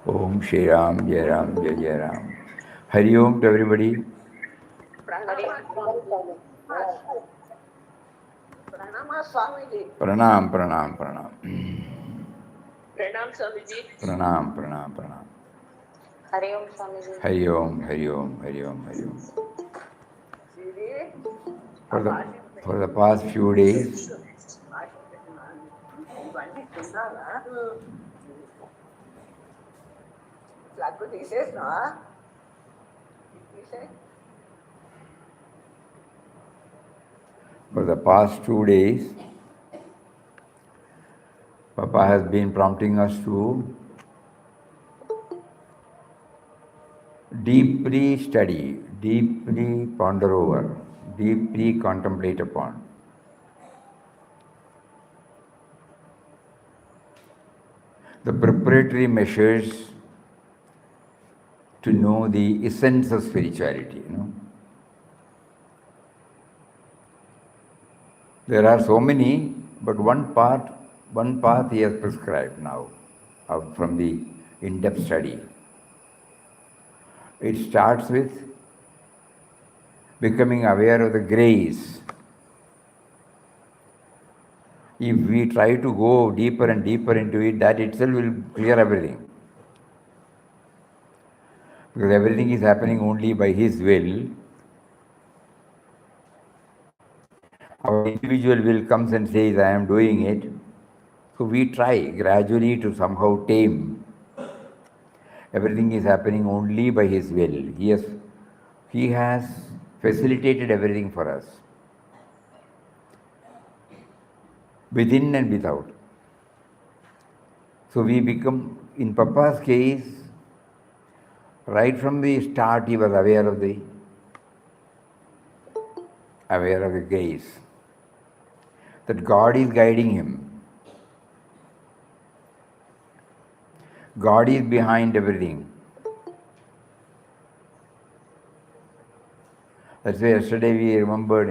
Om Shri Ram, Jai Ram, Jai Jai Ram. Hari Om to everybody. Pranam, Pranam, Pranam. Pranam Swamiji. Pranam, Pranam, Pranam. Hari Om Swamiji. Hari Om, Hari Om, Hari Om, Hari Om. For the past few days, for the past 2 days, Papa has been prompting us to deeply study, deeply ponder over, deeply contemplate upon. The preparatory measures to know the essence of spirituality, There are so many, but one path he has prescribed now, out from the in-depth study. It starts with becoming aware of the grace. If we try to go deeper and deeper into it, that itself will clear everything. Because everything is happening only by His will. Our individual will comes and says, I am doing it. So we try gradually to somehow tame. Everything is happening only by His will. He has facilitated everything for us, within and without. So we become, in Papa's case, right from the start he was aware of the gaze, that God is guiding him. God is behind everything. That's why yesterday we remembered,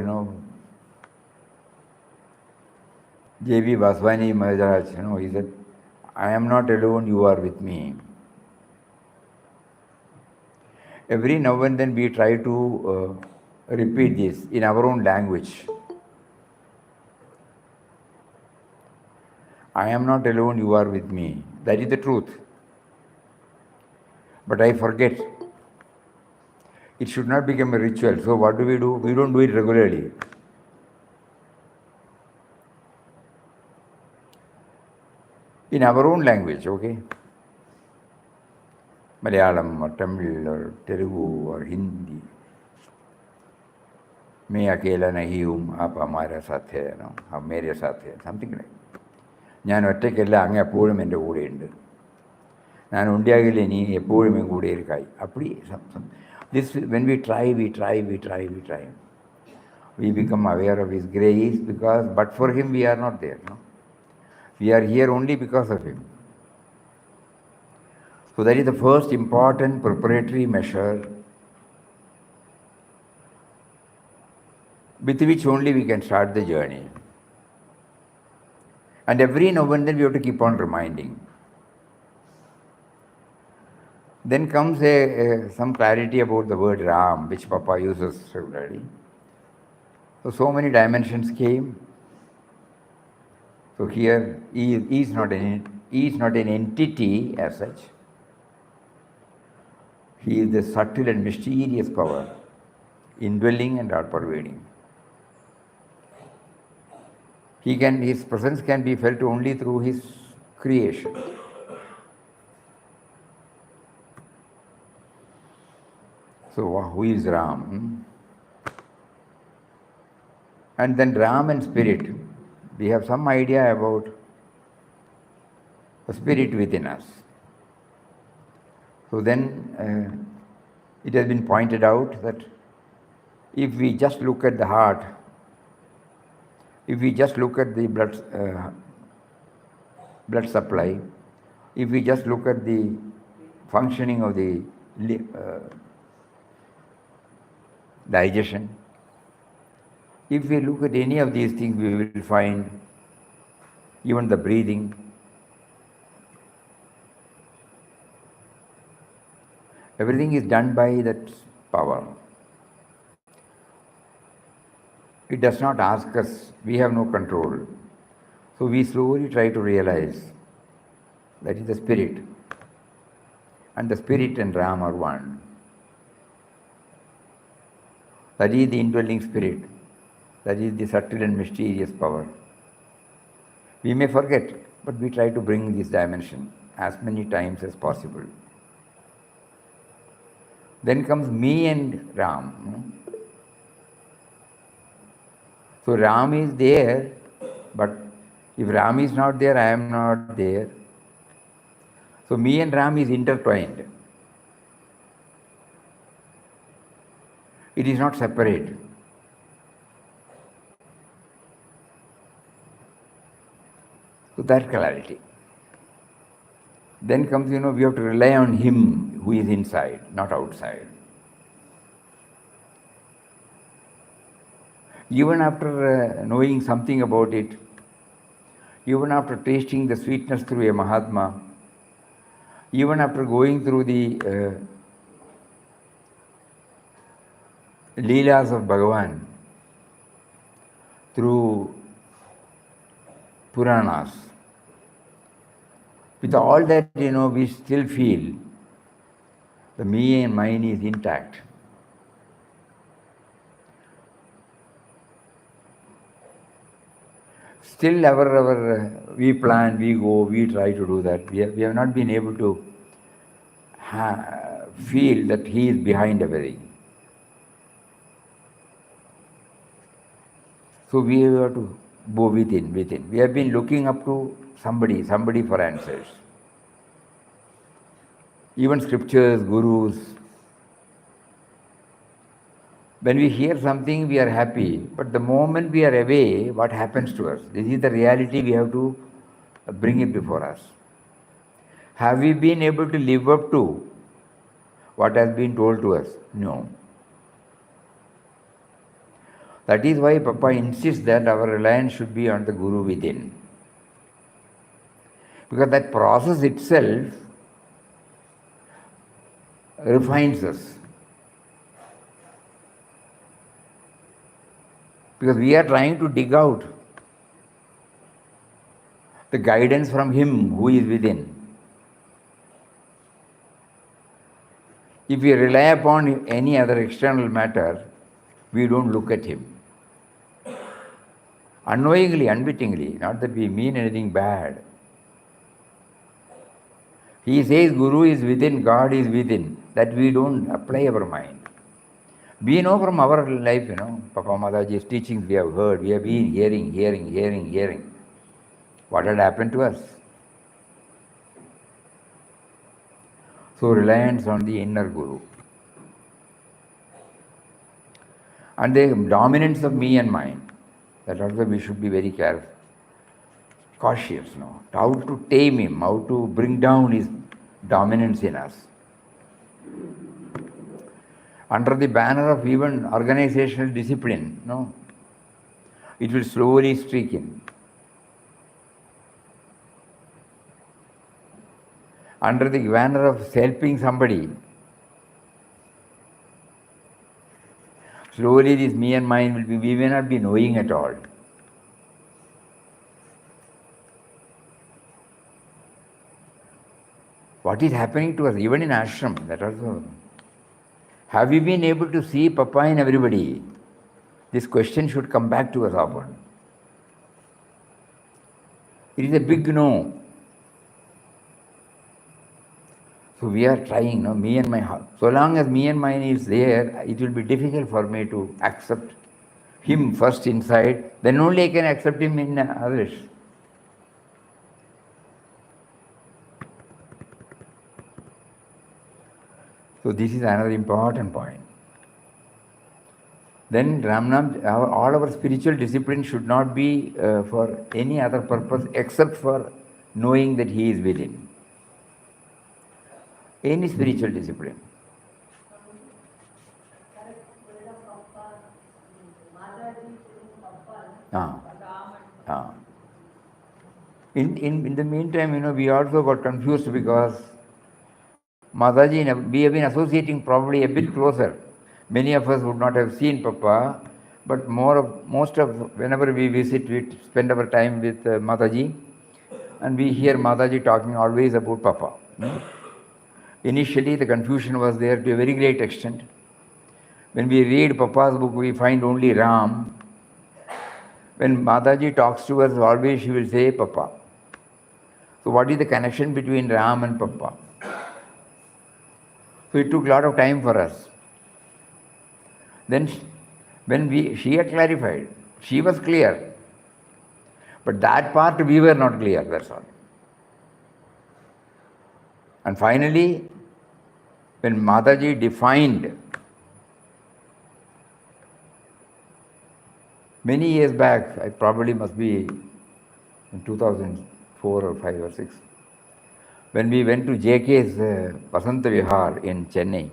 J.B. Vaswani Maharaj, he said, I am not alone, you are with me. Every now and then we try to repeat this in our own language. I am not alone, you are with me. That is the truth. But I forget. It should not become a ritual. So what do? We don't do it regularly. In our own language, okay? Malayalam or Tamil or Telugu or Hindi. मैं अकेला नहीं हूँ आप हमारे साथ है आप मेरे साथ है something like ഞാൻ ഒറ്റയ്ക്കല്ല അങ്ങ് എപ്പോഴും എൻ്റെ കൂടെയുണ്ട് ഞാൻ ഉണ്ടാകില്ല നീ എപ്പോഴും എൻ്റെ കൂടെ ഇരിക്കായി அப்படி this when we try we become aware of His grace, because but for Him we are not there, we are here only because of Him. So that is the first important preparatory measure with which only we can start the journey. And every now and then we have to keep on reminding. Then comes some clarity about the word Ram, which Papa uses regularly. So many dimensions came. So here, he is not an entity as such. He is the subtle and mysterious power, indwelling and all-pervading. His presence can be felt only through His creation. So who is Ram? And then Ram and Spirit. We have some idea about the Spirit within us. So then it has been pointed out that if we just look at the heart, if we just look at the blood supply, if we just look at the functioning of the digestion, if we look at any of these things, we will find even the breathing, Everything is done by that power. It does not ask us, we have no control. So we slowly try to realize that is the spirit. And the spirit and Ram are one. That is the indwelling spirit. That is the subtle and mysterious power. We may forget, but we try to bring this dimension as many times as possible. Then comes me and Ram. So Ram is there, but if Ram is not there, I am not there. So me and Ram is intertwined. It is not separate. So that clarity. Then comes, we have to rely on him who is inside, not outside. Even after knowing something about it, even after tasting the sweetness through a Mahatma, even after going through the Leelas of Bhagavan, through Puranas, with all that, we still feel the me and mine is intact. Still we plan, we go, we try to do that. We have not been able to feel that he is behind everything. So we have to go within. We have been looking up to somebody for answers. Even scriptures, gurus. When we hear something, we are happy. But the moment we are away, what happens to us? This is the reality, we have to bring it before us. Have we been able to live up to what has been told to us? No. That is why Papa insists that our reliance should be on the Guru within. Because that process itself refines us. Because we are trying to dig out the guidance from him who is within. If we rely upon any other external matter, we don't look at him. Unknowingly, unwittingly, not that we mean anything bad. He says Guru is within, God is within. That we don't apply our mind. We know from our life, Papa Mataji's teachings we have heard, we have been hearing. What had happened to us? So reliance on the inner Guru. And the dominance of me and mine. That also we should be very careful, cautious, how to tame him, how to bring down his dominance in us. Under the banner of even organizational discipline, it will slowly streak in. Under the banner of helping somebody, slowly this me and mine we may not be knowing at all. What is happening to us, even in ashram, that also. Have we been able to see Papa in everybody? This question should come back to us often. It is a big no. So we are trying, me and my heart. So long as me and mine is there, it will be difficult for me to accept him first inside, then only I can accept him in others. So this is another important point. Then Ramnam, all our spiritual discipline should not be for any other purpose except for knowing that he is within. Any spiritual discipline. In the meantime, we also got confused because Mataji, we have been associating probably a bit closer. Many of us would not have seen Papa, but most of whenever we visit, we spend our time with Mataji, and we hear Mataji talking always about Papa. Initially, the confusion was there to a very great extent. When we read Papa's book, we find only Ram. When Mataji talks to us, always she will say Papa. So what is the connection between Ram and Papa? So it took a lot of time for us. Then when she had clarified, she was clear. But that part we were not clear, that's all. And finally, when Mataji defined many years back, I probably must be in 2004 or 5 or 6, when we went to JK's Vasanta Vihar in Chennai,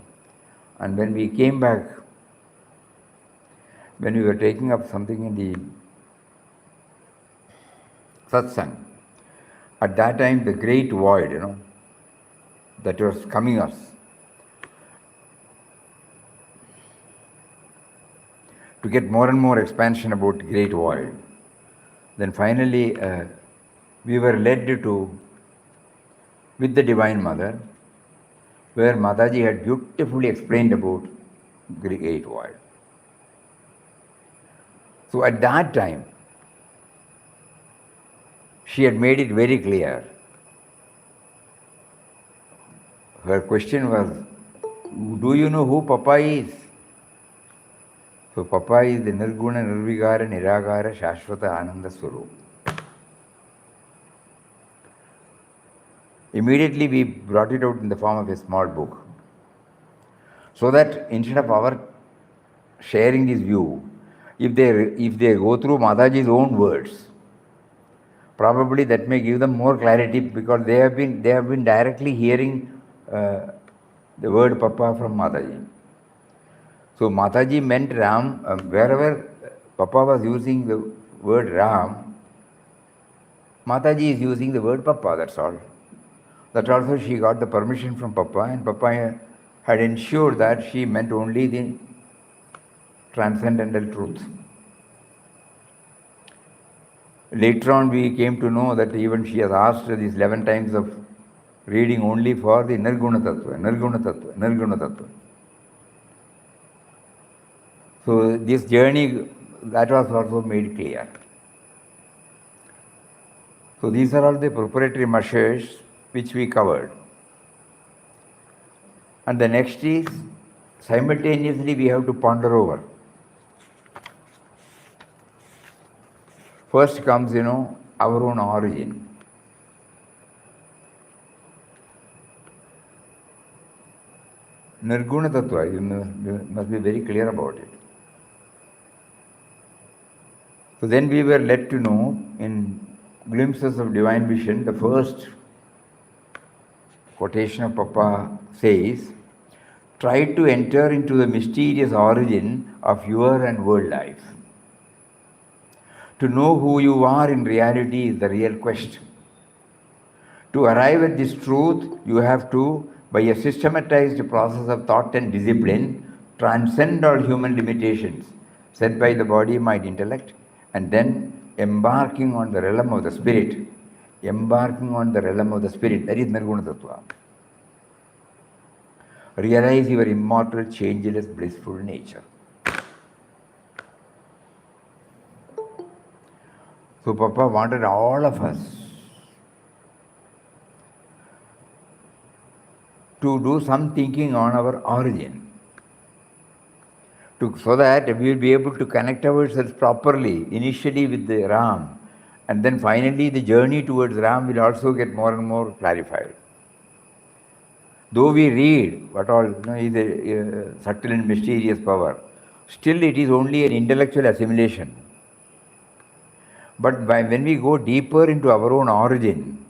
and when we came back, when we were taking up something in the Satsang, at that time the great void, that was coming us. To get more and more expansion about great void. Then finally, we were led to, with the Divine Mother, where Mataji had beautifully explained about great void. So at that time, she had made it very clear. Her question was, do you know who Papa is? So Papa is the Nirguna, Nirvigara, Niragara, Shashvata, Ananda Swarup. Immediately we brought it out in the form of a small book. So that instead of our sharing this view, if they go through Mataji's own words, probably that may give them more clarity, because they have been directly hearing the word Papa from Mataji. So Mataji meant Ram, wherever Papa was using the word Ram, Mataji is using the word Papa, that's all. That also she got the permission from Papa, and Papa had ensured that she meant only the transcendental truth. Later on we came to know that even she has asked these 11 times of reading only for the Nirguna Tattva, Nirguna Tattva, Nirguna Tattva. So this journey, that was also made clear. So these are all the preparatory measures which we covered. And the next is, simultaneously we have to ponder over. First comes, our own origin. Nirguna Tattva, you must be very clear about it. So then we were led to know in glimpses of divine vision, the first quotation of Papa says, try to enter into the mysterious origin of your and world life. To know who you are in reality is the real quest. To arrive at this truth, you have to, by a systematized process of thought and discipline, transcend all human limitations set by the body, mind, intellect, and then embarking on the realm of the spirit. Embarking on the realm of the spirit, that is Nirguna Tattva. Realize your immortal, changeless, blissful nature. So Papa wanted all of us to do some thinking on our origin, so that we will be able to connect ourselves properly, initially with the Ram, and then finally the journey towards Ram will also get more and more clarified. Though we read what all is a subtle and mysterious power, still it is only an intellectual assimilation. But when we go deeper into our own origin,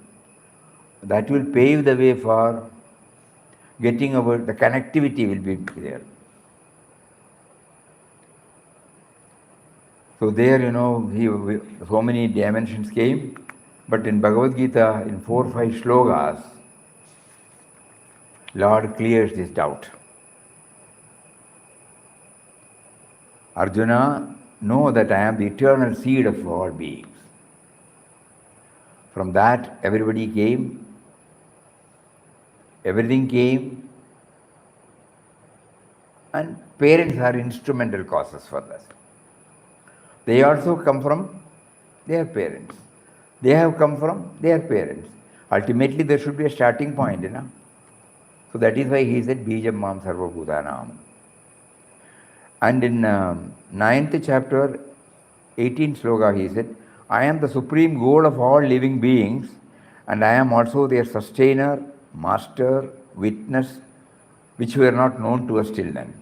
that will pave the way for getting the connectivity will be there. So there, so many dimensions came, but in Bhagavad Gita, in 4 or 5 shlokas, Lord clears this doubt. Arjuna, know that I am the eternal seed of all beings. From that, everybody came, everything came, and parents are instrumental causes for this. They also come from their parents. They have come from their parents. Ultimately, there should be a starting point, So that is why he said, Bijam Mam Sarva Bhutanam. And in 9th chapter, 18th sloka, he said, I am the supreme goal of all living beings, and I am also their sustainer, master, witness, which were not known to us till then.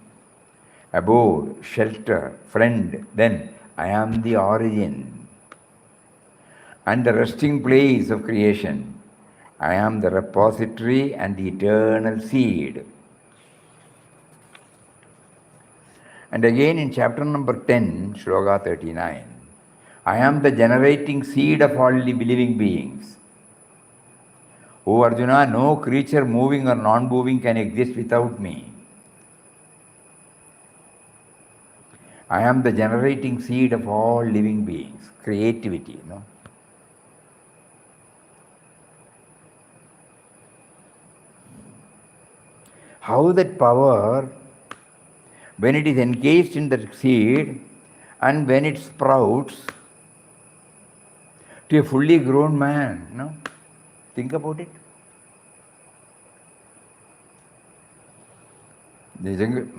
Abode, shelter, friend, then I am the origin and the resting place of creation. I am the repository and the eternal seed. And again in chapter number 10, Shloka 39, I am the generating seed of all living beings. O Arjuna, no creature moving or non-moving can exist without me. I am the generating seed of all living beings. Creativity, How that power, when it is encased in the seed and when it sprouts to a fully grown man, Think about it. Bhujanga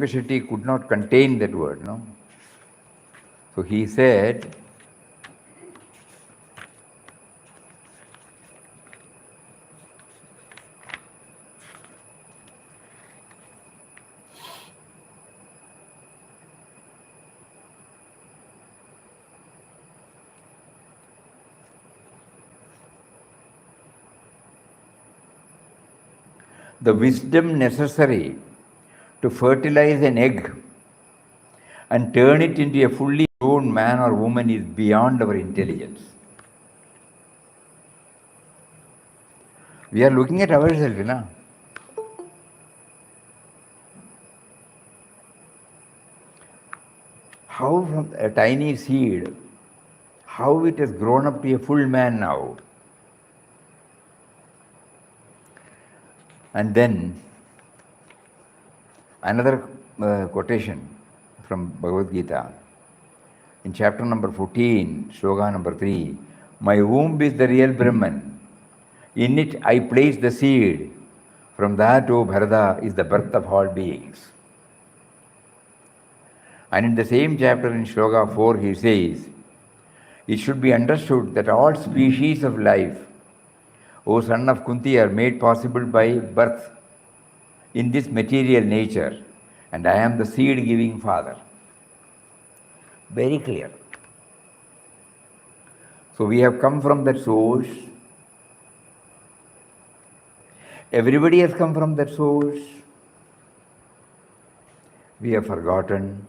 Shetty could not contain that word, So he said, the wisdom necessary to fertilize an egg and turn it into a fully grown man or woman is beyond our intelligence. We are looking at ourselves, How from a tiny seed, how it has grown up to a full man now. And then another quotation from Bhagavad Gita in chapter number 14, sloka number 3. My womb is the real Brahman. In it I place the seed. From that, O Bharata, is the birth of all beings. And in the same chapter in sloka 4, he says, it should be understood that all species of life, O son of Kunti, are made possible by birth in this material nature, and I am the seed-giving father. Very clear. So we have come from that source. Everybody has come from that source. We have forgotten.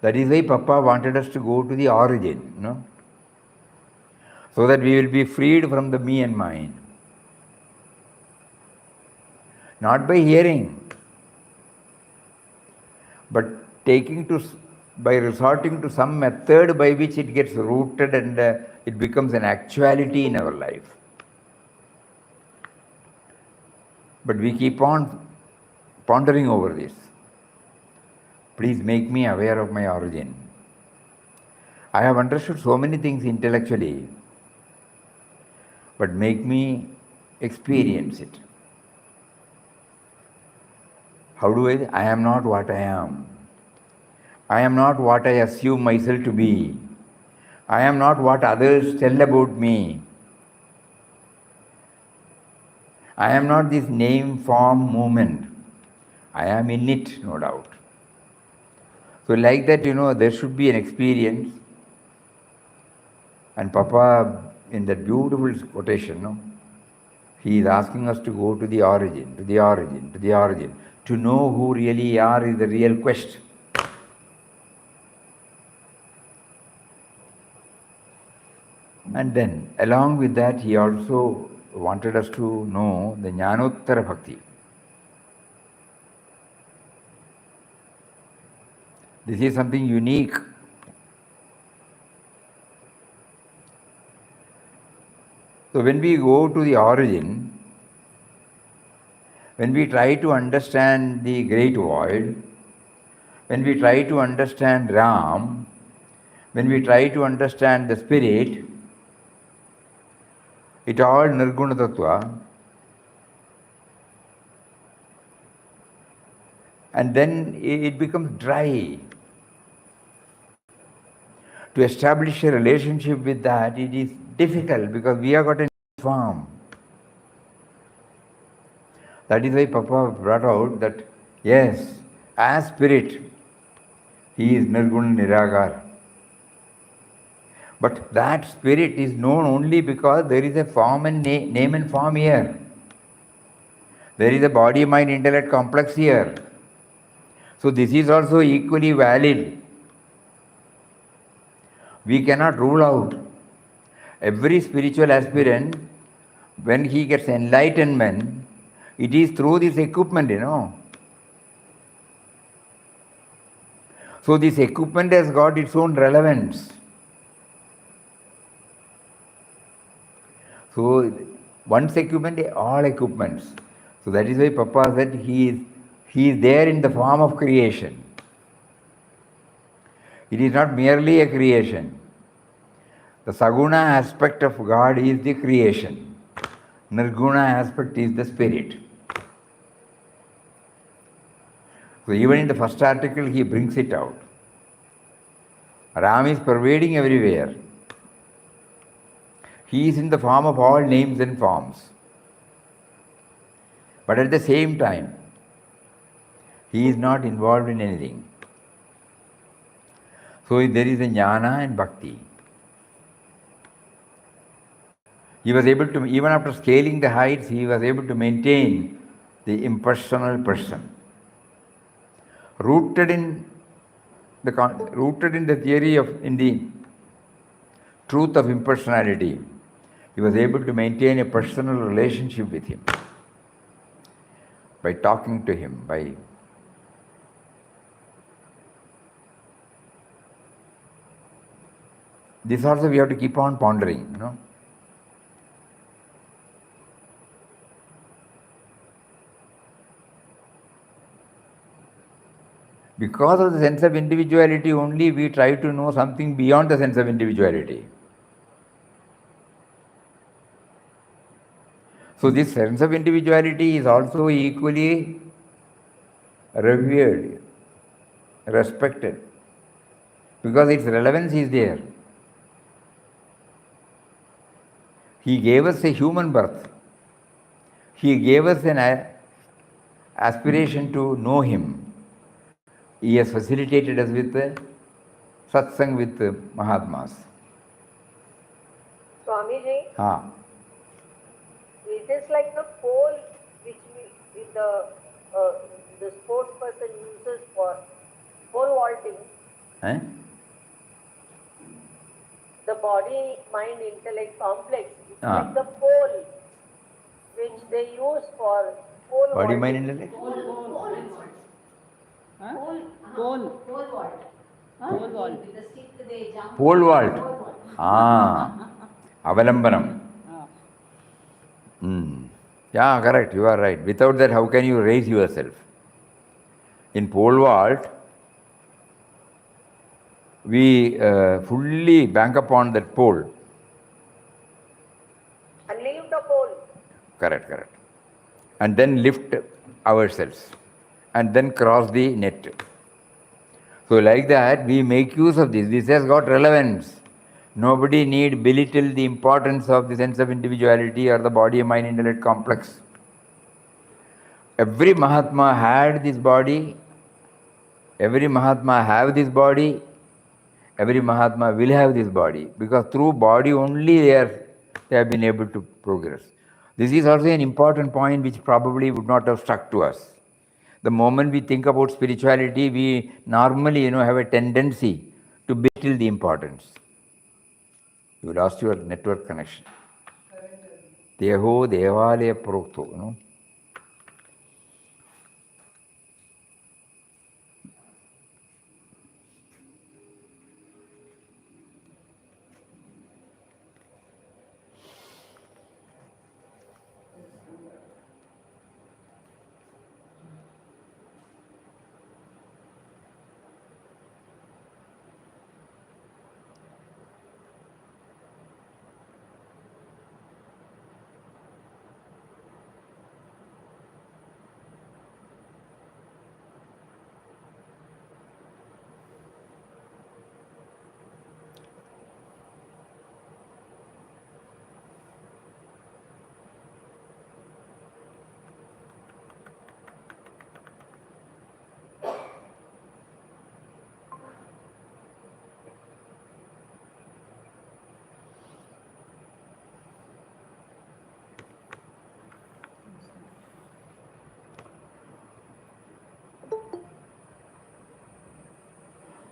That is why Papa wanted us to go to the origin, so that we will be freed from the me and mine. Not by hearing, but by resorting to some method by which it gets rooted and it becomes an actuality in our life. But we keep on pondering over this. Please make me aware of my origin. I have understood so many things intellectually, but make me experience it. How do I am not what I am. I am not what I assume myself to be. I am not what others tell about me. I am not this name, form, movement. I am in it, no doubt. So like that, there should be an experience. And Papa, in that beautiful quotation, he is asking us to go to the origin, to the origin, to the origin. To know who really are is the real quest. And then, along with that, he also wanted us to know the Jnanottara Bhakti. This is something unique. So when we go to the origin, when we try to understand the great void, when we try to understand Ram, when we try to understand the spirit, it all Nirguna Tattva, and then it becomes dry. To establish a relationship with that, it is difficult because we have got a form. That is why Papa brought out that, yes, as spirit, he is Nirguna Niragar. But that spirit is known only because there is a form and name and form here. There is a body, mind, intellect complex here. So this is also equally valid. We cannot rule out. Every spiritual aspirant, when he gets enlightenment, it is through this equipment, So this equipment has got its own relevance. So once equipment, all equipments. So that is why Papa said he is there in the form of creation. It is not merely a creation. The Saguna aspect of God is the creation. Nirguna aspect is the spirit. So even in the first article he brings it out. Ram is pervading everywhere. He is in the form of all names and forms. But at the same time, he is not involved in anything. So there is a jnana and bhakti. He was able to, even after scaling the heights, he was able to maintain the impersonal person. Rooted in the theory of, in the truth of impersonality, he was able to maintain a personal relationship with him by talking to him, by this also we have to keep on pondering, Because of the sense of individuality only, we try to know something beyond the sense of individuality. So this sense of individuality is also equally revered, respected, because its relevance is there. He gave us a human birth. He gave us an aspiration to know him. He has facilitated us with Satsang with Mahatmas. Swamiji, Ah. it is like the pole which the sports person uses for pole vaulting. Eh? The body, mind, intellect complex. It's like the pole which they use for pole Body, vaulting. mind, intellect? Pole vault. Pole vault. With the stick they jump. Pole vault. Avalambanam. Yeah, correct, you are right. Without that, how can you raise yourself? In pole vault, we fully bank upon that pole. And leave the pole. Correct. And then lift ourselves. And then cross the net. So like that, we make use of this. This has got relevance. Nobody need belittle the importance of the sense of individuality or the body, mind, intellect complex. Every Mahatma had this body. Every Mahatma have this body. Every Mahatma will have this body. Because through body only they have been able to progress. This is also an important point which probably would not have struck to us. The moment we think about spirituality, we normally, have a tendency to belittle the importance. You lost your network connection. Deho Devalaya Prokto,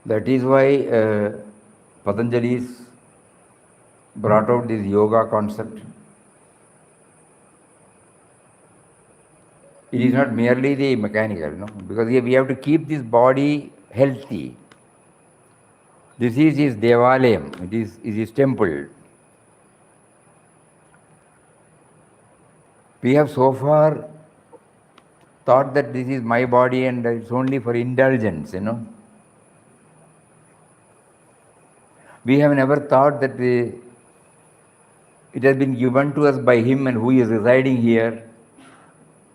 That is why Patanjali's brought out this yoga concept. It is not merely the mechanical, because we have to keep this body healthy. This is his Devalayam, it is his temple. We have so far thought that this is my body and it's only for indulgence, We have never thought that it has been given to us by him and who is residing here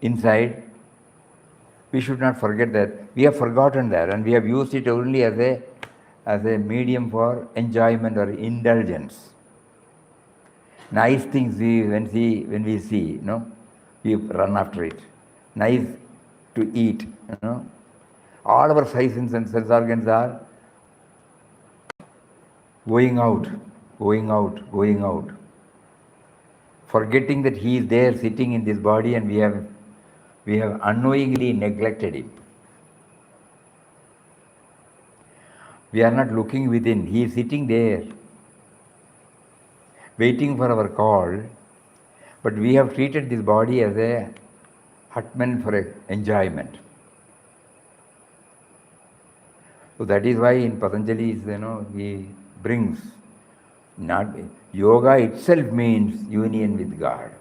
inside. We should not forget that. We have forgotten that and we have used it only as a medium for enjoyment or indulgence. Nice things when we see, we run after it. Nice to eat, All our five sense organs are going out, forgetting that he is there sitting in this body and we have unknowingly neglected him. We are not looking within. He is sitting there, waiting for our call, but we have treated this body as a hutman for enjoyment. So that is why in Patanjali's, he brings, not yoga itself means union with God.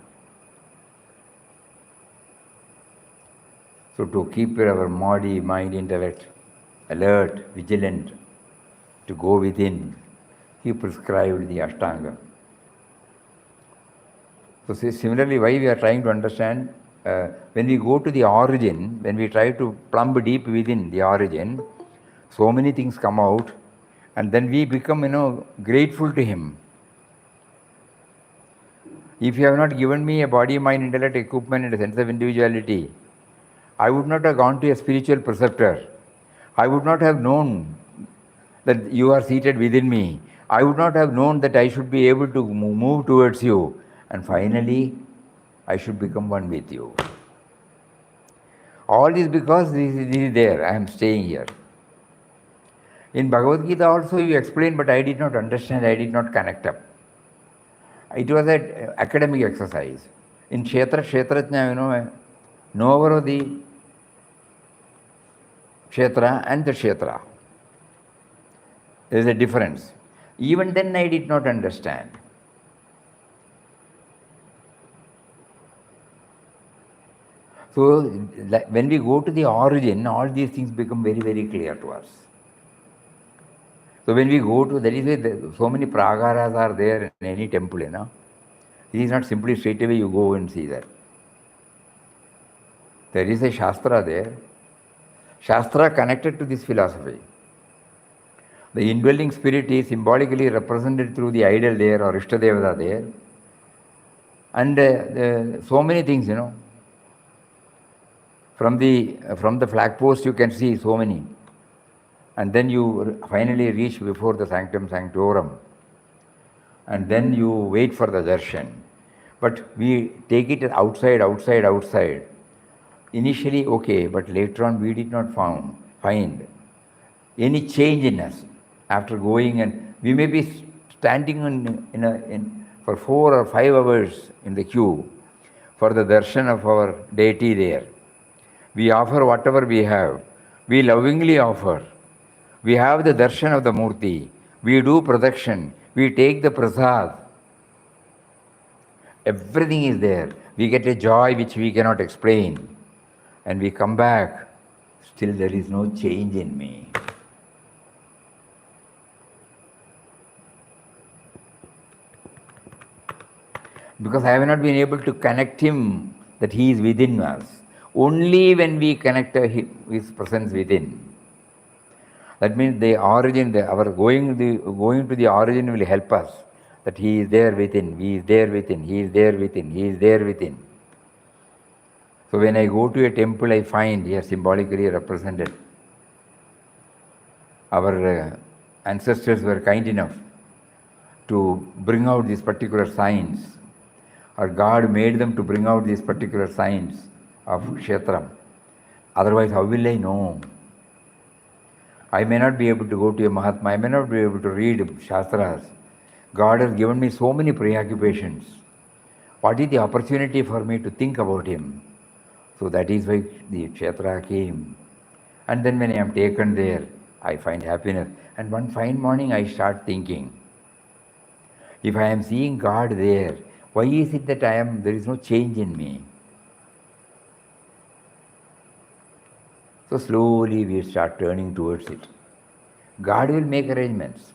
So to keep our body, mind, intellect alert, vigilant, to go within, he prescribed the Ashtanga. So similarly, why we are trying to understand, when we go to the origin, when we try to plumb deep within the origin, so many things come out, and then we become, grateful to him. If you have not given me a body, mind, intellect, equipment, and a sense of individuality, I would not have gone to a spiritual preceptor. I would not have known that you are seated within me. I would not have known that I should be able to move towards you. And finally, I should become one with you. All this because this is there. I am staying here. In Bhagavad Gita also you explained, but I did not understand. I did not connect up. It was an academic exercise. In Kshetrajna, knower of the Kshetra and the Kshetra. There is a difference. Even then I did not understand. So when we go to the origin, all these things become very, very clear to us. So when we go to, that is why so many pragaras are there in any temple, It is not simply straight away you go and see that. There is a Shastra there. Shastra connected to this philosophy. The indwelling spirit is symbolically represented through the idol there or Ishtadevata there. And so many things, From the flag post you can see so many. And then you finally reach before the sanctum sanctorum. And then you wait for the darshan. But we take it outside. Initially okay, but later on we did not find any change in us after going, and we may be standing for 4 or 5 hours in the queue for the darshan of our deity there. We offer whatever we have. We lovingly offer. We have the darshan of the Murti. We do protection. We take the prasad. Everything is there. We get a joy which we cannot explain. And we come back. Still there is no change in me. Because I have not been able to connect him that he is within us. Only when we connect his presence within. That means the origin, our going to the origin will help us. That he is there within, he is there within, he is there within, he is there within. So when I go to a temple, I find here symbolically represented. Our ancestors were kind enough to bring out these particular signs, or God made them to bring out these particular signs of Kshetram. Otherwise, how will I know? I may not be able to go to a Mahatma, I may not be able to read Shastras. God has given me so many preoccupations. What is the opportunity for me to think about him? So that is why the Kshetra came. And then when I am taken there, I find happiness. And one fine morning I start thinking, if I am seeing God there, why is it that there is no change in me? So slowly we start turning towards it. God will make arrangements.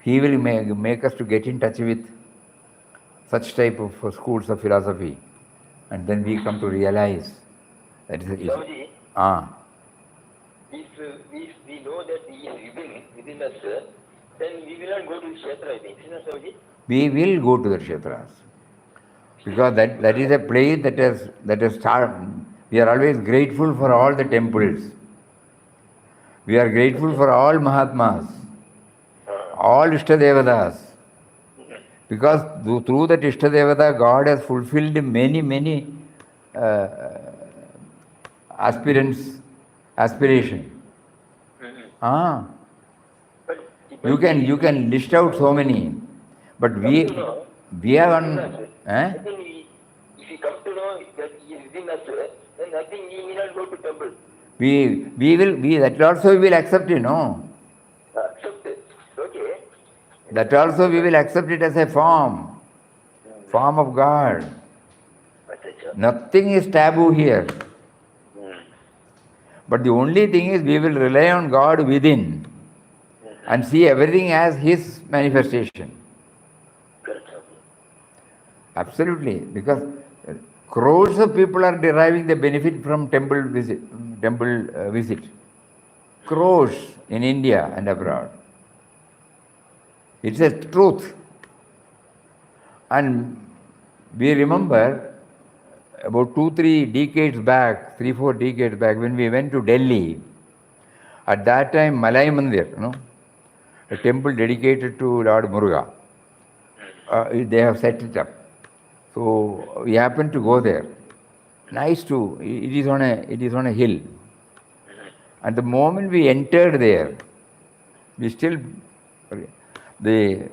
He will make us to get in touch with such type of schools of philosophy. And then we come to realize that is Swamiji, if we know that he is within us, then we will not go to Kshetra, I think. Isn't that, Swamiji? We will go to the Kshetras. Because that is a place that has started. We are always grateful for all the temples. We are grateful for all Mahatmas, all Ishtadevatas. Because through that Ishtadevata, God has fulfilled many aspiration. You can list out so many, but we have one. I think if we come to know that he is within us, then I think we may not go to temple. That also we will accept, Accept it. Okay. That also we will accept it as a form of God. Nothing is taboo here. But the only thing is we will rely on God within and see everything as His manifestation. Absolutely, because crores of people are deriving the benefit from temple visit. Crores in India and abroad. It's a truth. And we remember about 2-3 decades back, 3-4 decades back, when we went to Delhi, at that time Malai Mandir, a temple dedicated to Lord Muruga, they have set it up. So we happened to go there. Nice too. It is on a hill. And the moment we entered there, the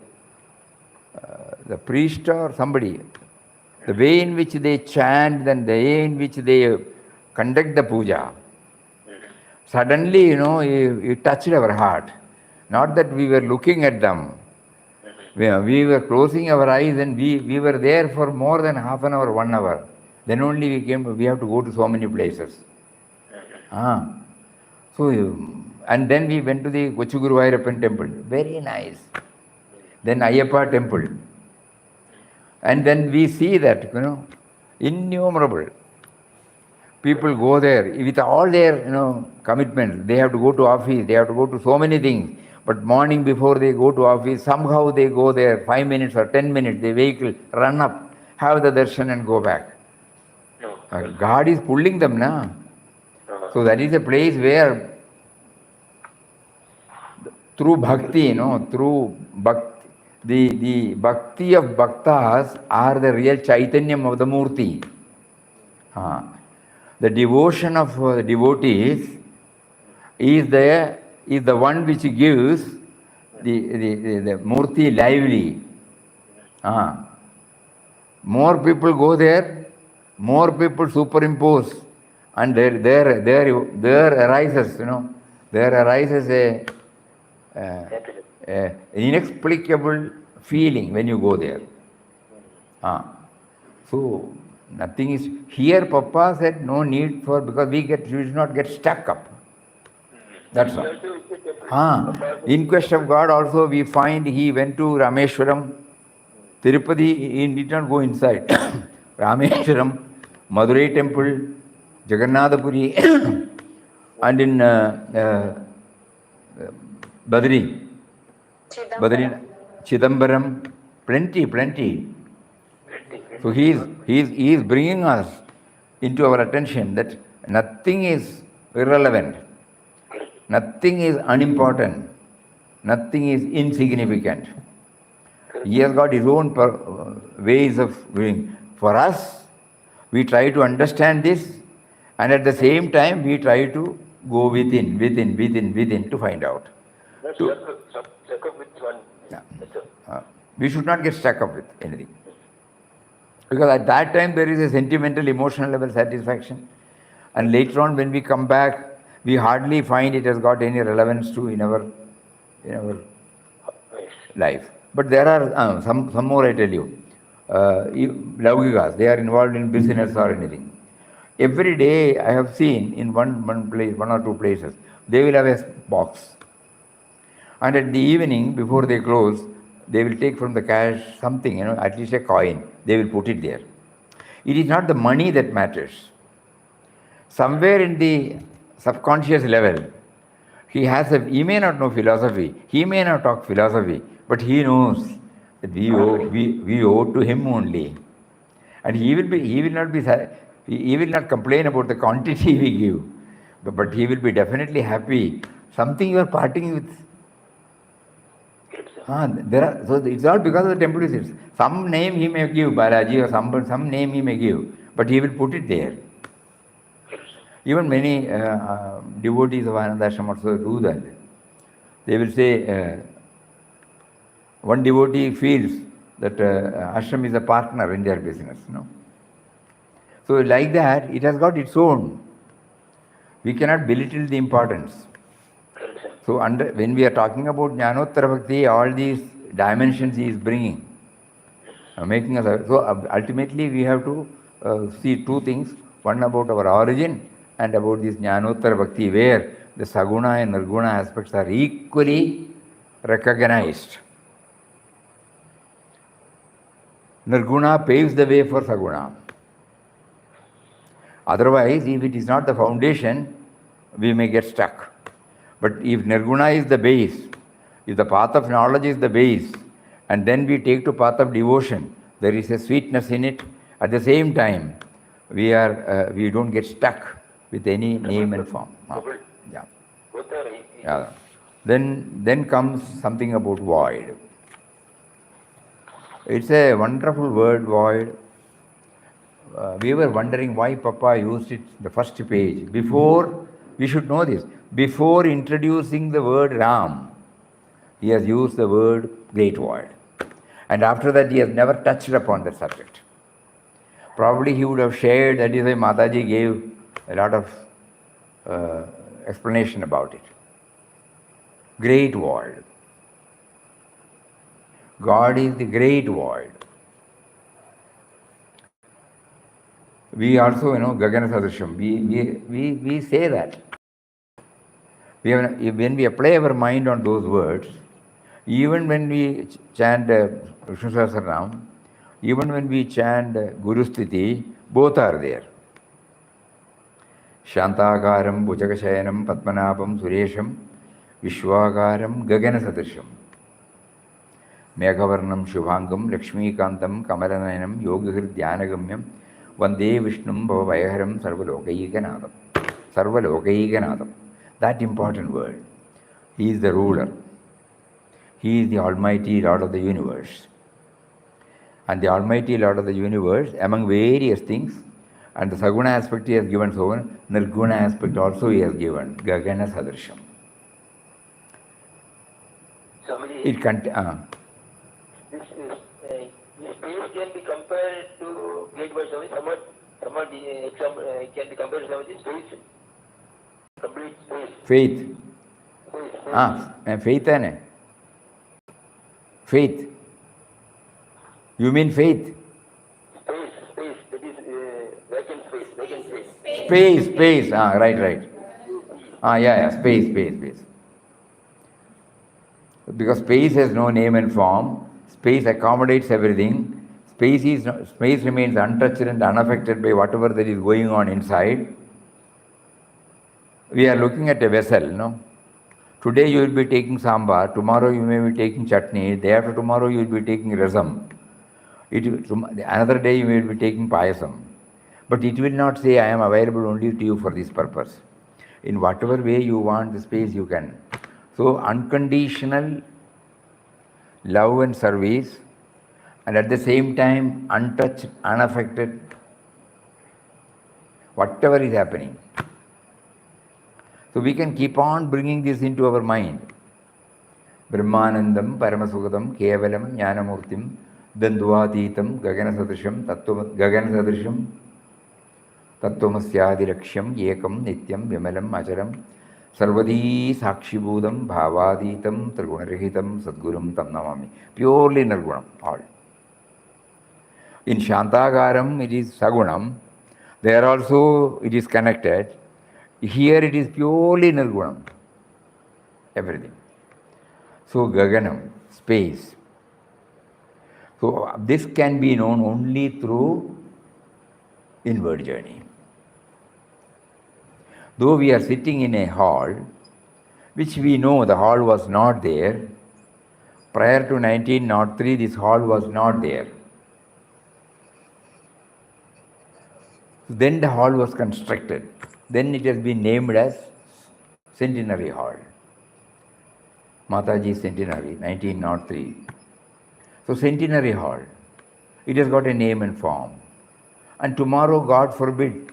priest or somebody, the way in which they chant and the way in which they conduct the puja, suddenly, it touched our heart. Not that we were looking at them. We were closing our eyes and we were there for more than half an hour, 1 hour. Then only we have to go to so many places. So, and then we went to the Kochuguruvayurappan temple. Very nice. Then Ayyappa temple. And then we see that, innumerable people go there with all their, commitments. They have to go to office, they have to go to so many things. But morning before they go to office, somehow they go there 5 minutes or 10 minutes, the vehicle run up, have the darshan and go back. God is pulling them now. So that is a place where through bhakti, the bhakti of bhaktas are the real chaitanyam of the Murti. The devotion of devotees is the one which gives the Murti lively. More people go there, more people superimpose, and there arises, there arises an inexplicable feeling when you go there. So nothing is here. Papa said no need for, because we should not get stuck up. That's all. In Quest of God also we find he went to Rameshwaram, Tirupati. He did not go inside. Rameshwaram, Madurai temple, Jagannathapuri, and in Badri, Chidambaram, plenty. So he is bringing us into our attention that nothing is irrelevant, nothing is unimportant, nothing is insignificant. He has got his own ways of doing. For us, we try to understand this, and at the same time we try to go within to find out. We should not get stuck up with anything. Because at that time there is a sentimental, emotional level satisfaction. And later on when we come back, we hardly find it has got any relevance to in our life. But there are some more I tell you. Laugikas, they are involved in business or anything. Every day I have seen in one place, one or two places, they will have a box. And at the evening, before they close, they will take from the cash something, at least a coin. They will put it there. It is not the money that matters. Somewhere in the subconscious level, he may not know philosophy, he may not talk philosophy, but he knows that we owe to him only. And he will not complain about the quantity we give, but he will be definitely happy. Something you are parting with. So it's all because of the temple visits. Some name he may give, Balaji, or some name he may give, but he will put it there. Even many devotees of Anandashram also do that. They will say, one devotee feels that ashram is a partner in their business. So like that, it has got its own. We cannot belittle the importance. So when we are talking about Jnanottara Bhakti, all these dimensions he is bringing, making us. So ultimately we have to see two things. One about our origin and about this Jnanottara Bhakti, where the Saguna and Nirguna aspects are equally recognized. Nirguna paves the way for Saguna. Otherwise, if it is not the foundation, we may get stuck. But if Nirguna is the base, if the path of knowledge is the base, and then we take to path of devotion, there is a sweetness in it. At the same time, we don't get stuck with any name and form. Yeah. Then comes something about void. It's a wonderful word, void. We were wondering why Papa used it the first page. Before, we should know this, before introducing the word Ram, he has used the word great void. And after that, he has never touched upon that subject. Probably he would have shared, that is why Mataji gave a lot of explanation about it. Great void. God is the great void. We also, Gagana Sadrisham, we say that. When we apply our mind on those words, even when we chant Vishnu Sahasranam, even when we chant Guru Sthiti, both are there. Shantakaram, Bhujakashayanam, Padmanabham, Suresham, Vishwakaram, Gagana Sadrisham. Meghavarnam, Shubhangam, Lakshmikantam, Kamalayanam, Yogahir Dhyanagamyam, Vande Vishnum, Bhavavayaharam, Sarvalokaikanadam. Sarvalokaikanadam. That important word. He is the ruler. He is the Almighty Lord of the universe. And the Almighty Lord of the universe, among various things, and the Saguna aspect he has given so on, Nirguna aspect also he has given, Gagana Sadrisham. Somebody, It this is compare to great words of somewhat example, can be compared to some of the space, complete space. Faith. Faith ane. Faith. You mean faith? Space, that is vacant space. Space. Right. Space. Because space has no name and form, space accommodates everything. Space remains untouched and unaffected by whatever that is going on inside. We are looking at a vessel, no? Today you will be taking sambar, tomorrow you may be taking chutney, day after tomorrow you will be taking rasam. Another day you may be taking payasam. But it will not say, I am available only to you for this purpose. In whatever way you want the space, you can. So unconditional love and service, and at the same time untouched, unaffected, whatever is happening. So we can keep on bringing this into our mind. Brahmanandam, Paramasukadam, Kevalam, Jnanamurtim, Dandvatitam, Gaganasadrisham, Tattvamasyadiraksham, Yekam, Nityam, Vimalam, Acharam, Sarvadi Sakshibhudam, Bhavaditam, Trigunarahitam, Sadgurum, Tam Namami. Purely Nirgunam, all. In Shantagaram, it is Sagunam. There also it is connected. Here it is purely Nirgunam. Everything. So Gaganam, space. So this can be known only through inward journey. Though we are sitting in a hall, which we know the hall was not there, prior to 1903 this hall was not there. Then the hall was constructed. Then it has been named as Centenary Hall. Mataji Centenary, 1903. So Centenary Hall, it has got a name and form. And tomorrow, God forbid,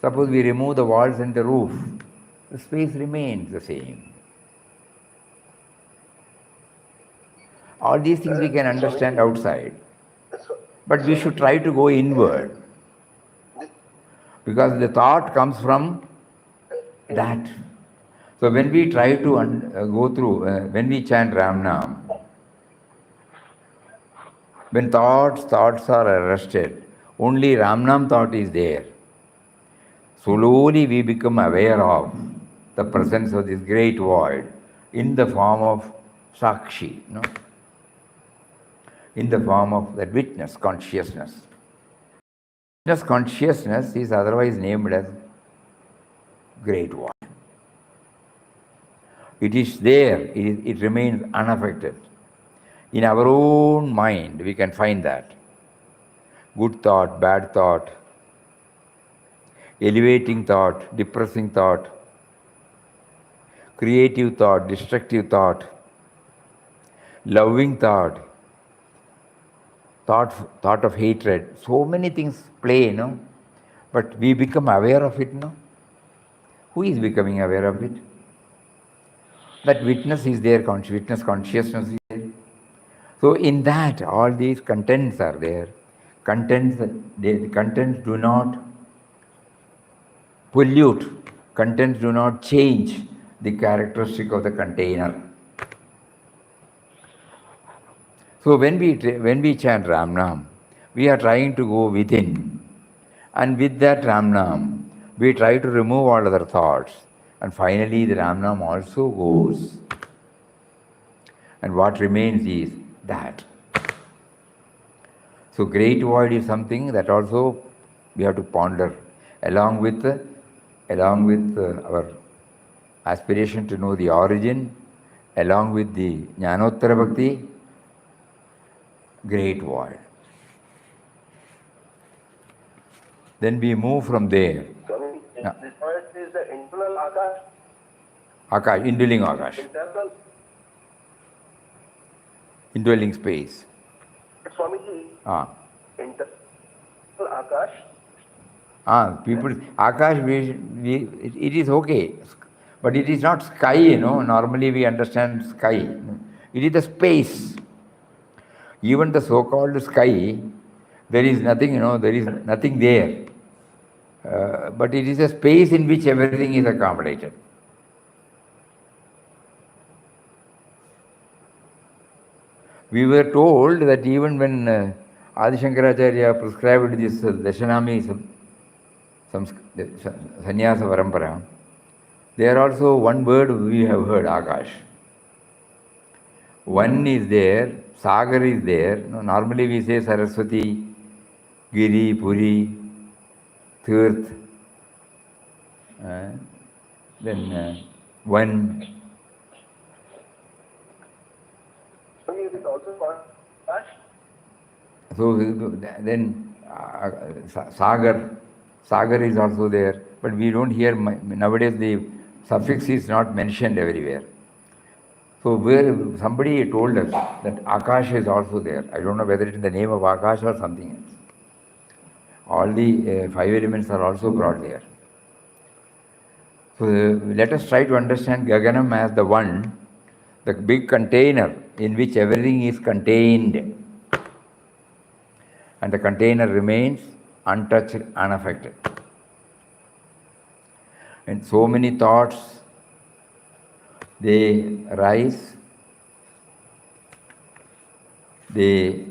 suppose we remove the walls and the roof, the space remains the same. All these things we can understand outside. But we should try to go inward. Because the thought comes from that. So when we try to go through, when we chant Ram Nam, when thoughts are arrested, only Ram Nam thought is there. Slowly we become aware of the presence of this great void in the form of Sakshi, no? In the form of that witness consciousness. Witness consciousness is otherwise named as great void. It is there, it remains unaffected. In our own mind, we can find that. Good thought, bad thought, elevating thought, depressing thought, creative thought, destructive thought, loving thought, thought of hatred. So many things play, no? But we become aware of it, no? Who is becoming aware of it? That witness is there, witness consciousness is there. So in that, all these contents are there. The contents do not pollute. Contents do not change the characteristic of the container. So when we chant Ram Nam, we are trying to go within. And with that Ram Nam, we try to remove all other thoughts. And finally the Ram Nam also goes. And what remains is that. So great void is something that also we have to ponder along with our aspiration to know the origin, along with the Jnanottara Bhakti, great void. Then we move from there. Swami, this void is the internal Akash. Akash, indwelling Akash. Internal. Indwelling space. Swamiji, internal Akash. People, Akash, it is okay. But it is not sky, you know. Normally we understand sky. It is the space. Even the so-called sky, There is nothing, there is nothing there. But it is a space in which everything is accommodated. We were told that even when Adi Shankaracharya prescribed this Dashanamism, Sannyasa Parampara, there also one word we have heard, Akash. One is there, Sagar is there. Normally we say Saraswati, Giri, Puri, Tirth, then one. It is also called Akash. So then Sagar is also there, but we don't hear, nowadays the suffix is not mentioned everywhere. So where somebody told us that Akash is also there. I don't know whether it is the name of Akash or something else. All the 5 elements are also brought there. So let us try to understand Gaganam as the one, the big container in which everything is contained. And the container remains untouched, unaffected. And so many thoughts, they rise, they,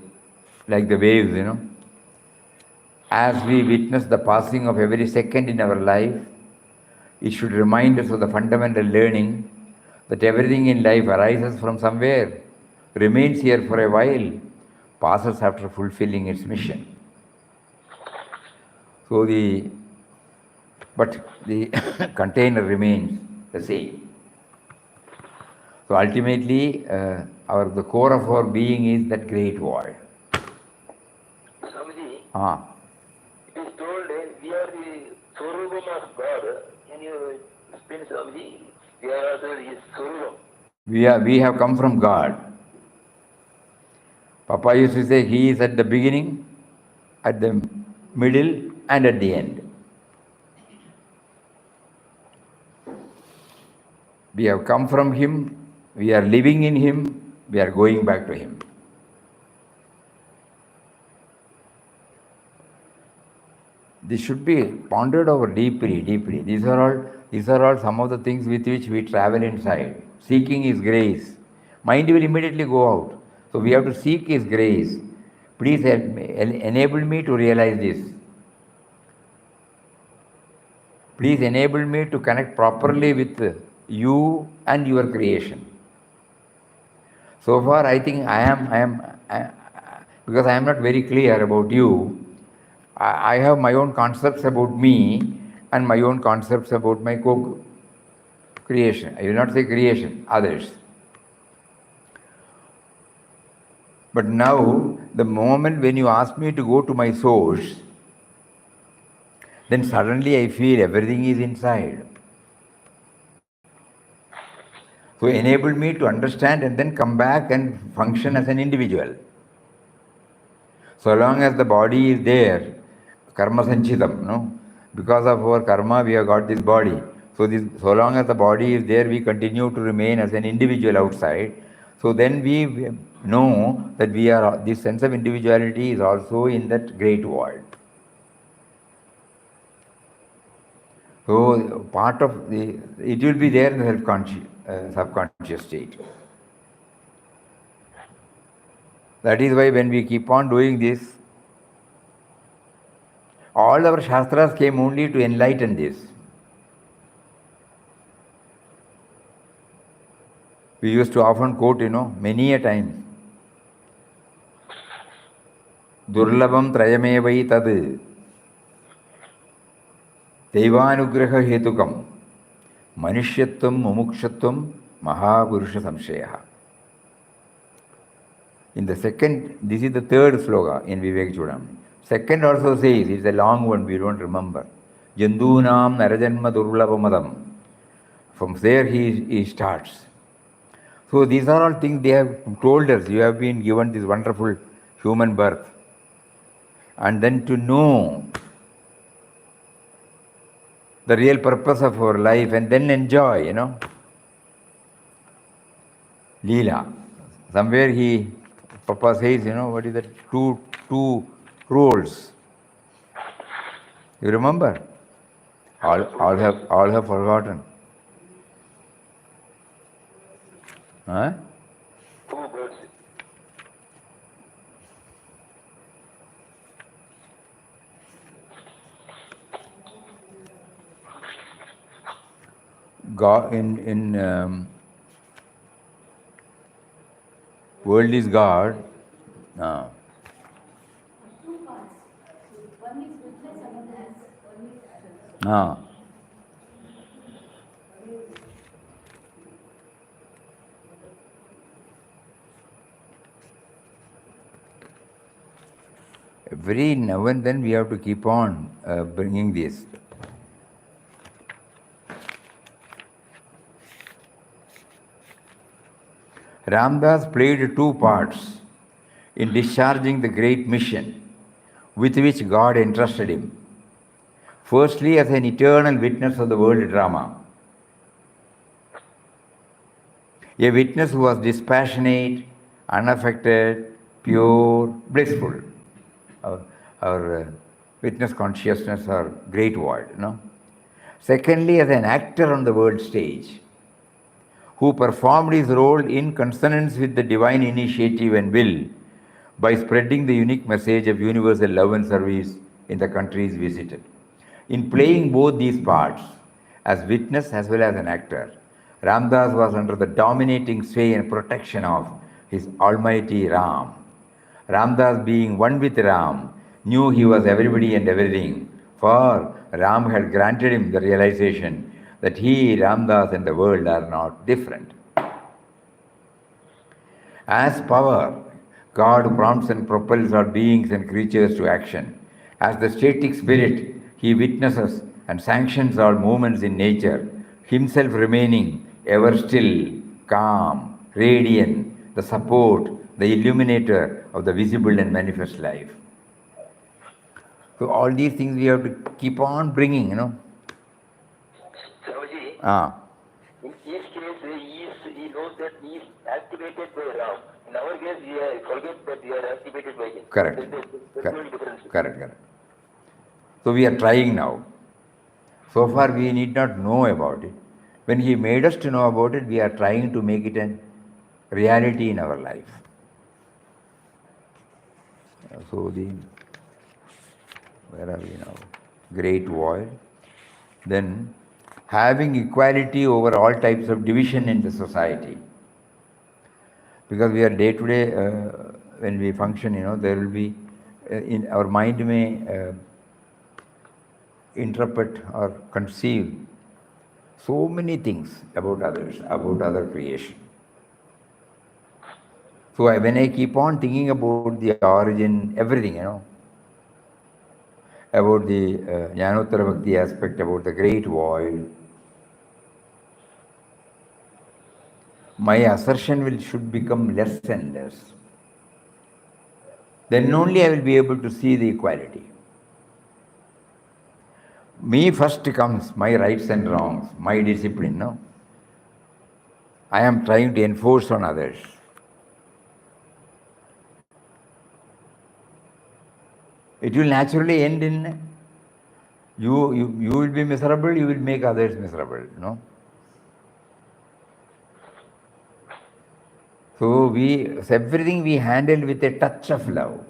like the waves, As we witness the passing of every second in our life, it should remind us of the fundamental learning that everything in life arises from somewhere, remains here for a while, passes after fulfilling its mission. So but the container remains the same. So ultimately, the core of our being is that great void. Swamiji, it is told we are the Swarupam of God. Can you explain, Swamiji? We are also His Swarupam. We have come from God. Papa used to say He is at the beginning, at the middle, and at the end. We have come from Him, we are living in Him, we are going back to Him. This should be pondered over deeply, deeply. These are all some of the things with which we travel inside. Seeking His grace. Mind will immediately go out. So we have to seek His grace. Please enable me to realize this. Please enable me to connect properly with you and your creation. So far, I think because I am not very clear about you, I have my own concepts about me and my own concepts about my co-creation. I will not say creation, others. But now, the moment when you ask me to go to my source, then suddenly I feel everything is inside. So enable me to understand and then come back and function as an individual. So long as the body is there, karma sanchitam, because of our karma we have got this body. So long as the body is there, we continue to remain as an individual outside. So then we know that this sense of individuality is also in that great world. So part of it will be there in the subconscious state. That is why when we keep on doing this, all our Shastras came only to enlighten this. We used to often quote, many a time. Durlabam trayamevai tad Devanugraha hetukam Manishyatvam mumukshatvam Mahavurusha samshaya. In the second, this is the third sloka in Vivek Chudamani. Second also says, it's a long one, we don't remember. Jandunam narajanma durlapamadam. From there he starts. So these are all things they have told us. You have been given this wonderful human birth. And then to know the real purpose of our life and then enjoy, Leela. Somewhere Papa says, what is that? Two rules. You remember? All have forgotten. Huh? 2 birds. God in world is God. Two parts. One is witness, another is one is action. Every now and then we have to keep on bringing this. Ramdas played 2 parts in discharging the great mission with which God entrusted him. Firstly, as an eternal witness of the world drama, a witness who was dispassionate, unaffected, pure, blissful. Our witness consciousness or great void, Secondly, as an actor on the world stage, who performed his role in consonance with the divine initiative and will by spreading the unique message of universal love and service in the countries visited. In playing both these parts, as witness as well as an actor, Ramdas was under the dominating sway and protection of his almighty Ram. Ramdas, being one with Ram, knew he was everybody and everything, for Ram had granted him the realization that he, Ramdas, and the world are not different. As power, God prompts and propels our beings and creatures to action. As the static spirit, he witnesses and sanctions all movements in nature, himself remaining ever still, calm, radiant, the support, the illuminator of the visible and manifest life. So all these things we have to keep on bringing, Swamiji, in his case, he knows that he is activated by Ram. In our case, we forget that we are activated by him. Correct. There's no difference. Correct. So we are trying now. So far we need not know about it. When he made us to know about it, we are trying to make it a reality in our life. So where are we now? Great void. Then having equality over all types of division in the society. Because we are day to day, when we function, there will be, in our mind may interpret or conceive so many things about others, about other creation. So when I keep on thinking about the origin, everything, about the Jnanottara Bhakti aspect, about the great void, my assertion should become less and less. Then only I will be able to see the equality. Me first comes my rights and wrongs, my discipline, I am trying to enforce on others. It will naturally end in you will be miserable, you will make others miserable, So everything we handle with a touch of love.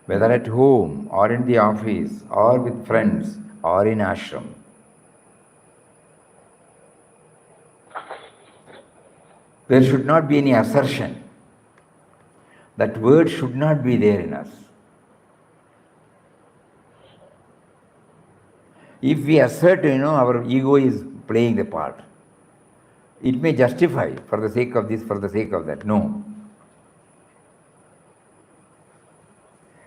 Whether at home or in the office or with friends or in ashram. There should not be any assertion. That word should not be there in us. If we assert, our ego is playing the part. It may justify for the sake of this, for the sake of that. No.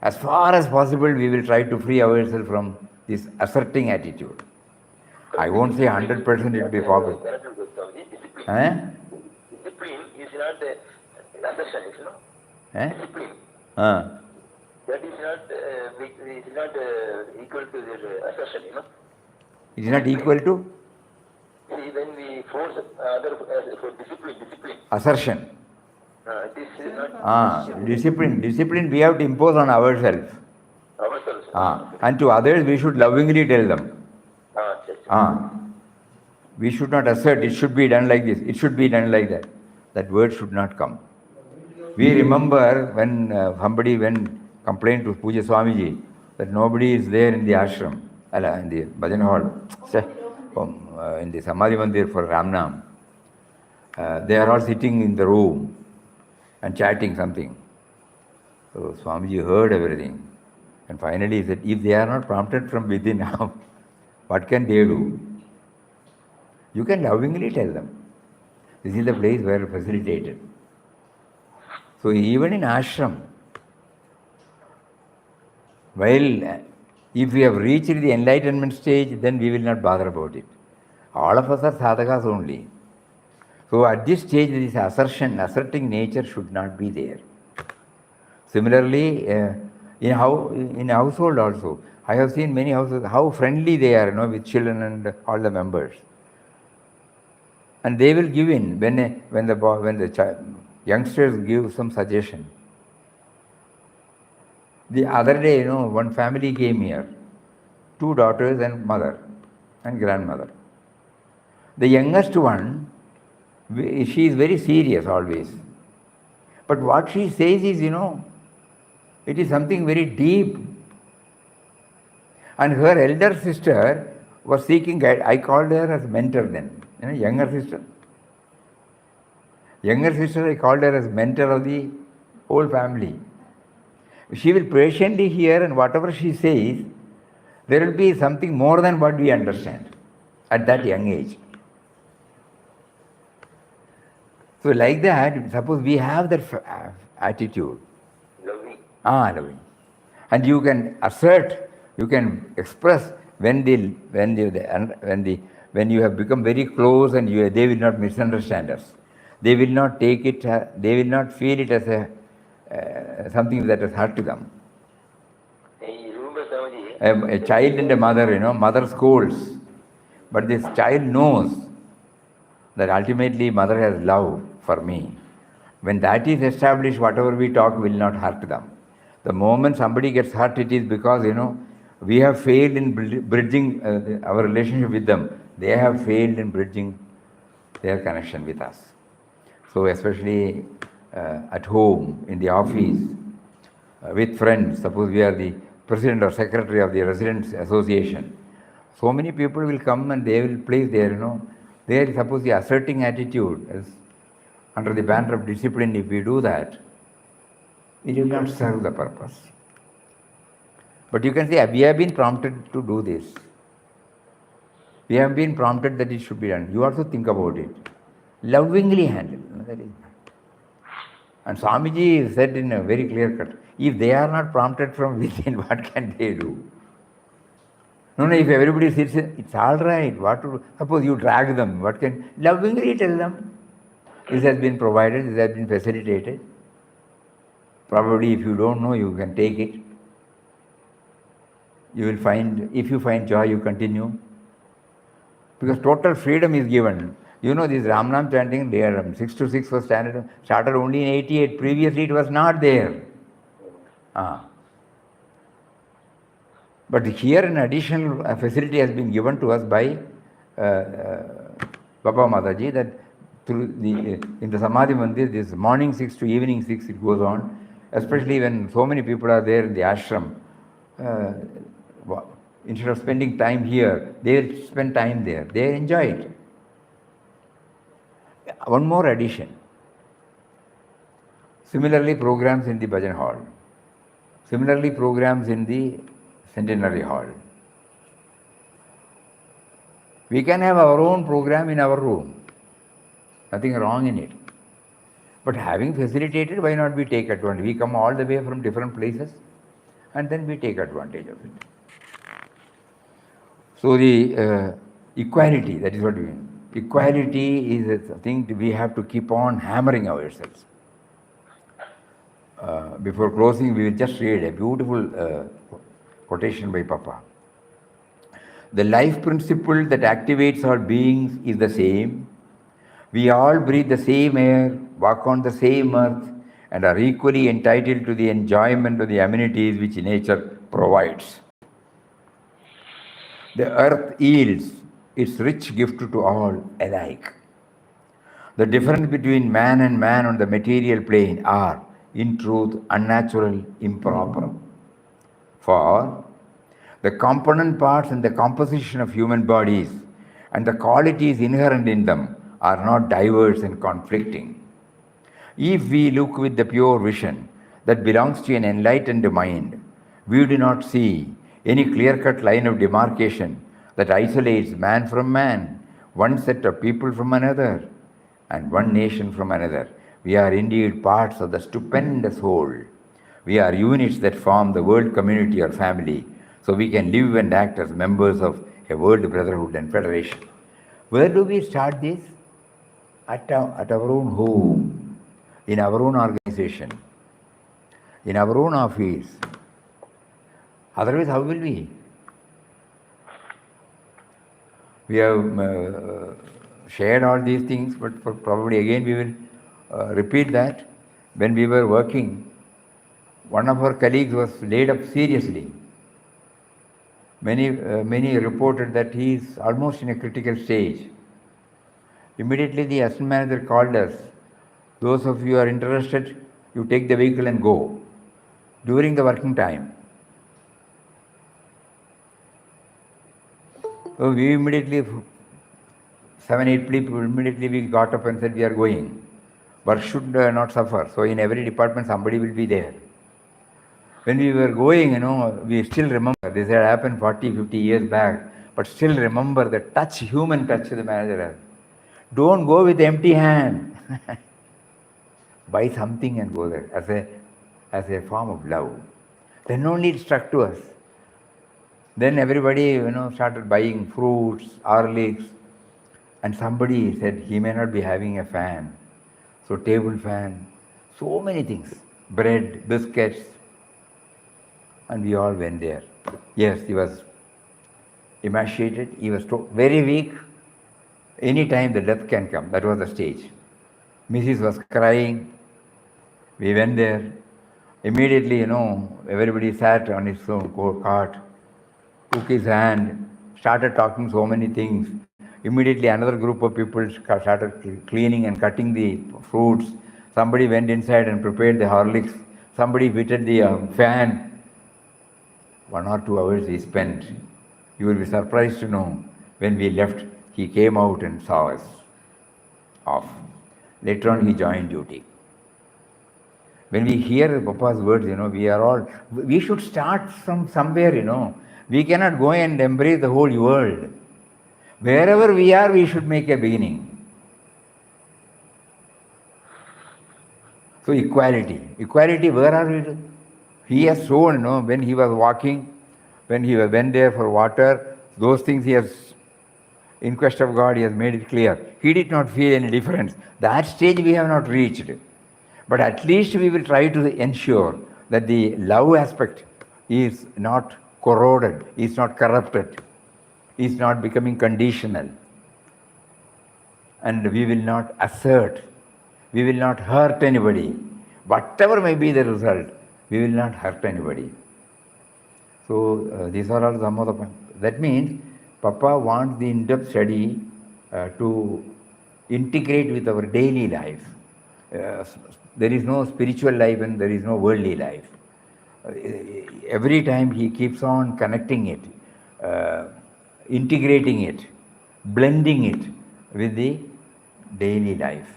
As far as possible, we will try to free ourselves from this asserting attitude. I won't say 100% it will be possible. Discipline is not assertion, Discipline. That is not equal to the assertion, It is not equal to? See, when we force other for discipline. Assertion. This is not Discipline we have to impose on ourselves. ourselves. And to others we should lovingly tell them. Yes. We should not assert it should be done like this, it should be done like that. That word should not come. We remember when somebody complained to Puja Swamiji that nobody is there in the ashram, in the bhajan hall, in the Samadhi Mandir for Ramnam. They are all sitting in the room and chatting something. So Swamiji heard everything. And finally he said, if they are not prompted from within now, what can they do? You can lovingly tell them. This is the place where facilitated. So even in ashram, while if we have reached the enlightenment stage, then we will not bother about it. All of us are sadhakas only. So at this stage, this asserting nature should not be there. Similarly, in household also, I have seen many houses, how friendly they are, with children and all the members. And they will give in when the youngsters give some suggestion. The other day, one family came here, 2 daughters and mother and grandmother. The youngest one, she is very serious always. But what she says is, it is something very deep. And her elder sister was seeking guide. I called her as mentor then, younger sister. Younger sister, I called her as mentor of the whole family. She will patiently hear, and whatever she says, there will be something more than what we understand at that young age. So like that, suppose we have that attitude. Loving. And you can assert, you can express when you have become very close and they will not misunderstand us. They will not take it, they will not feel it as something that has hurt to them. A child and a mother, mother scolds. But this child knows that ultimately mother has love for me. When that is established, whatever we talk will not hurt them. The moment somebody gets hurt, it is because, we have failed in bridging our relationship with them. They have failed in bridging their connection with us. So especially at home, in the office, with friends, suppose we are the president or secretary of the residents association, so many people will come and they will place there, suppose the asserting attitude is under the banner of discipline. If we do that, it will not serve the purpose. But you can say, we have been prompted to do this. We have been prompted that it should be done. You also think about it. Lovingly handle. And Swamiji said in a very clear cut, if they are not prompted from within, what can they do? No, if everybody sits, it's all right. Suppose you drag them, lovingly tell them. This has been provided, this has been facilitated. Probably if you don't know, you can take it. You will find, if you find joy, you continue. Because total freedom is given. This Ramnam chanting, 6 to 6 was started only in 88. Previously it was not there. But here an additional facility has been given to us by Baba Mataji, that in the Samadhi Mandir, this morning 6 to evening 6 it goes on, especially when so many people are there in the ashram. Instead of spending time here, they will spend time there. They enjoy it. One more addition. Similarly, programs in the bhajan hall. Similarly, programs in the centenary hall. We can have our own program in our room. Nothing wrong in it. But having facilitated, why not we take advantage? We come all the way from different places and then we take advantage of it. So the equality, that is what we mean. Equality is a thing we have to keep on hammering ourselves. Before closing, we will just read a beautiful quotation by Papa. The life principle that activates our beings is the same. We all breathe the same air, walk on the same earth, and are equally entitled to the enjoyment of the amenities which nature provides. The earth yields its rich gift to all alike. The difference between man and man on the material plane are, in truth, unnatural, improper. For the component parts and the composition of human bodies and the qualities inherent in them are not diverse and conflicting. If we look with the pure vision that belongs to an enlightened mind, we do not see any clear-cut line of demarcation that isolates man from man, one set of people from another, and one nation from another. We are indeed parts of the stupendous whole. We are units that form the world community or family, so we can live and act as members of a world brotherhood and federation. Where do we start this? At our own home, in our own organization, in our own office. Otherwise, how will we? We have shared all these things, but probably again we will repeat that. When we were working, one of our colleagues was laid up seriously. Many reported that he is almost in a critical stage. Immediately the assistant manager called us. Those of you who are interested, you take the vehicle and go during the working time. So we immediately, 7-8 people, immediately we got up and said we are going. Work should not suffer. So in every department somebody will be there. When we were going, we still remember, this had happened 40, 50 years back, but still remember the touch, human touch the manager has. Don't go with empty hand. Buy something and go there as a form of love. Then only it struck to us. Then everybody, started buying fruits, Horlicks, and somebody said he may not be having a fan. So table fan, so many things, bread, biscuits, and we all went there. Yes, he was emaciated, he was very weak. Any time the death can come, that was the stage. Mrs. was crying. We went there. Immediately, everybody sat on his own cart, took his hand, started talking so many things. Immediately another group of people started cleaning and cutting the fruits. Somebody went inside and prepared the Horlicks. Somebody fitted the fan. 1 or 2 hours he spent. You will be surprised to know when we left, he came out and saw us off. Later on he joined duty. When we hear Papa's words, we should start from somewhere, We cannot go and embrace the whole world. Wherever we are, we should make a beginning. So equality. Equality, where are we? He has shown, when he was walking, when he went there for water, those things he has, in quest of God, he has made it clear. He did not feel any difference. That stage we have not reached. But at least we will try to ensure that the love aspect is not corroded, is not corrupted, is not becoming conditional. And we will not assert, we will not hurt anybody. Whatever may be the result, we will not hurt anybody. So these are all some of the points. That means Papa wants the in-depth study to integrate with our daily life. There is no spiritual life and there is no worldly life. Every time he keeps on connecting it, integrating it, blending it with the daily life.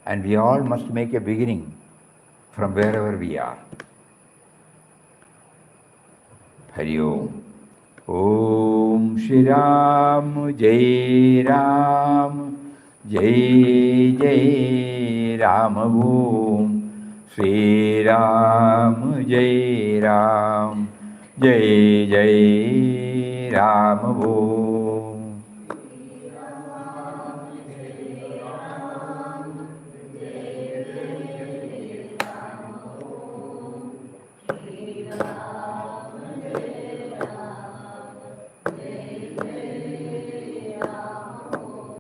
And we all must make a beginning from wherever we are. Hari Om. Om Shri Ram Jai Ram Jai Jai Ram Om Shri Ram Jai Ram Jai Jai Ram Om